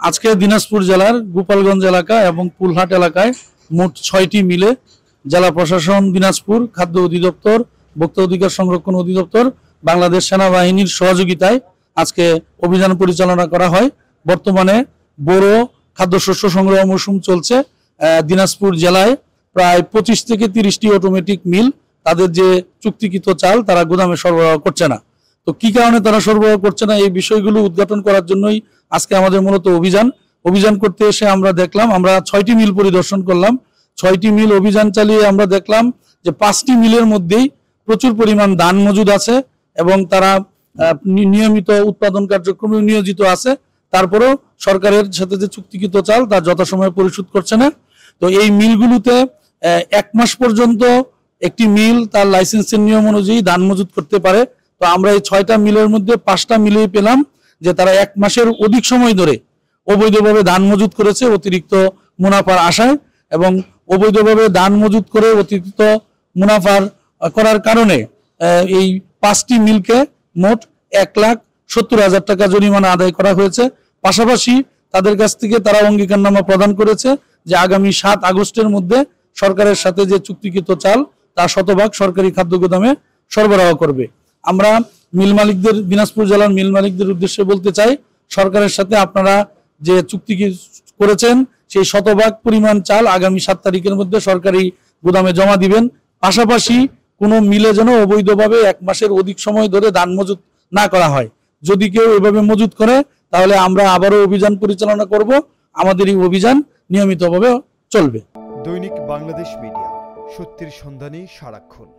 আজকে দিনাজপুর জেলার গোপালগঞ্জ এলাকা এবং পুলহাট এলাকায় মোট 6টি মিলে জেলা প্রশাসন দিনাজপুর, খাদ্য অধিদপ্তর, ভোক্তা অধিকার সংরক্ষণ অধিদপ্তর, বাংলাদেশ সেনাবাহিনীর সহযোগিতায় আজকে অভিযান পরিচালনা করা হয়। বর্তমানে বোরো খাদ্যশস্য সংগ্রহ মৌসুম চলছে। দিনাজপুর জেলায় প্রায় 25 থেকে 30টি অটোমেটিক মিল তাদের যে চুক্তিকৃত চাল তারা গুদামে সরবরাহ করছে না। তো কি কারণে তারা সরবরাহ করছে না, এই বিষয়গুলো উদ্ঘাটন করার জন্যই আজকে আমাদের মূলত অভিযান করতে এসে আমরা দেখলাম, আমরা 6টি মিল পরিদর্শন করলাম। 6টি মিল অভিযান চালিয়ে আমরা দেখলাম যে 5টি মিলের মধ্যেই প্রচুর পরিমাণ ধান মজুদ আছে এবং তারা নিয়মিত উৎপাদন কার্যক্রমে নিয়োজিত আছে। তারপরেও সরকারের সাথে যে চুক্তিকৃত চাল তা যথাসময়ে পরিশোধ করছে না। তো এই মিলগুলোতে 1 মাস পর্যন্ত একটি মিল তার লাইসেন্সের নিয়ম অনুযায়ী ধান মজুদ করতে পারে। তো আমরা এই 6টা মিলের মধ্যে 5টা মিলেই পেলাম যে তারা 1 মাসের অধিক সময় ধরে অবৈধভাবে ধান মজুদ করেছে অতিরিক্ত মুনাফার আশায়, এবং অবৈধভাবে ধান মজুদ করে অতিরিক্ত মুনাফার করার কারণে এই 5টি মিলকে মোট 1,70,000 টাকা জরিমানা আদায় করা হয়েছে। পাশাপাশি তাদের কাছ থেকে তারা অঙ্গীকারনামা প্রদান করেছে যে আগামী 7 আগস্টের মধ্যে সরকারের সাথে যে চুক্তিকৃত চাল তা শতভাগ সরকারি খাদ্য গুদামে সরবরাহ করবে। আমরা মিল মালিকদের, দিনাজপুর জেলার মিল মালিকদের উদ্দেশ্যে বলতে চাই, সরকারের সাথে আপনারা যে চুক্তি করেছেন সেই শতভাগ পরিমাণ চাল আগামী 7 তারিখের মধ্যে সরকারি গুদামে জমা দিবেন। পাশাপাশি কোনো মিলে যেন অবৈধভাবে 1 মাসের অধিক সময় ধরে ধান মজুত না করা হয়। যদি কেউ এভাবে মজুত করে তাহলে আমরা আবারও অভিযান পরিচালনা করব। আমাদের এই অভিযান নিয়মিতভাবে চলবে। দৈনিক বাংলাদেশ মিডিয়া, সত্যের সন্ধানে সারাক্ষণ।